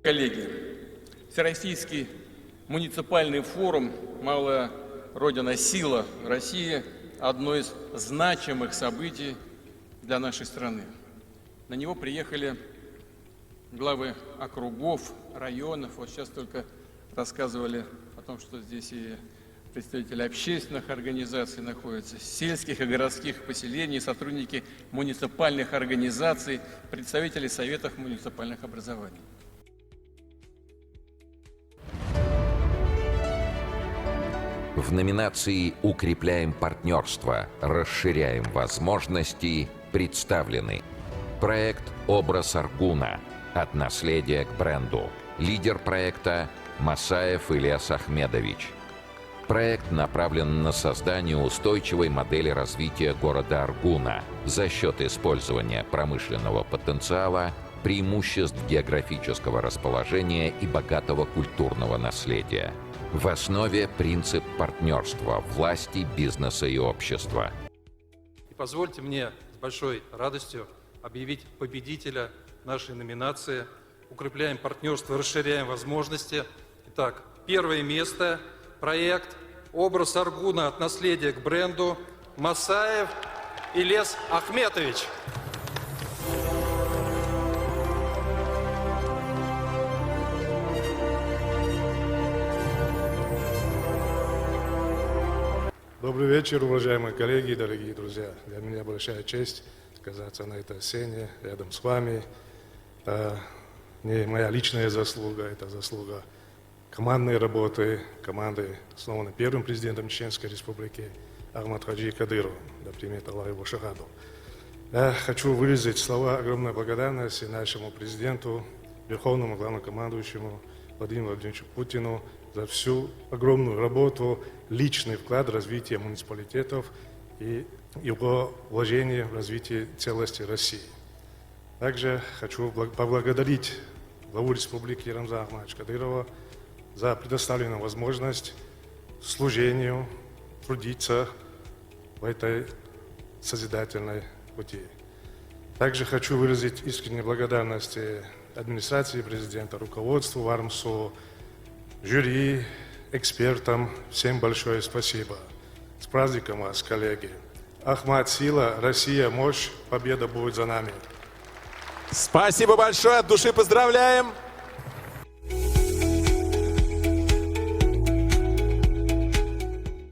Коллеги, Всероссийский муниципальный форум «Малая Родина. Сила России» – одно из значимых событий для нашей страны. На него приехали главы округов, районов. Вот сейчас только рассказывали о том, что здесь и представители общественных организаций находятся, сельских и городских поселений, сотрудники муниципальных организаций, представители советов муниципальных образований. В номинации «Укрепляем партнерство, расширяем возможности» представлены проект «Образ Аргуна. От наследия к бренду». Лидер проекта Масаев Ильяс Ахмедович. Проект направлен на создание устойчивой модели развития города Аргуна за счет использования промышленного потенциала, преимуществ географического расположения и богатого культурного наследия. В основе принцип партнерства власти, бизнеса и общества. И позвольте мне с большой радостью объявить победителя нашей номинации. Укрепляем партнерство, расширяем возможности. Итак, первое место. Проект «Образ Аргуна. От наследия к бренду». Масаев Ильяс Ахметович. Добрый вечер, уважаемые коллеги, дорогие друзья. Для меня большая честь оказаться на этой сцене рядом с вами. Это не моя личная заслуга, это заслуга командной работы, команды, основанной первым президентом Чеченской Республики Ахмадхаджи Кадыровым. Да примет Аллах его шахаду. Я хочу выразить слова огромной благодарности нашему президенту, верховному главнокомандующему Владимиру Владимировичу Путину за всю огромную работу, личный вклад в развитие муниципалитетов и его вложение в развитие целости России. Также хочу поблагодарить главу республики Рамзана Ахмадовича Кадырова за предоставленную возможность служению, трудиться в этой созидательной пути. Также хочу выразить искреннюю благодарность администрации президента, руководству ВАРМСО, жюри, экспертам. Всем большое спасибо. С праздником вас, коллеги. Ахмад, сила, Россия, мощь, победа будет за нами. Спасибо большое, от души поздравляем.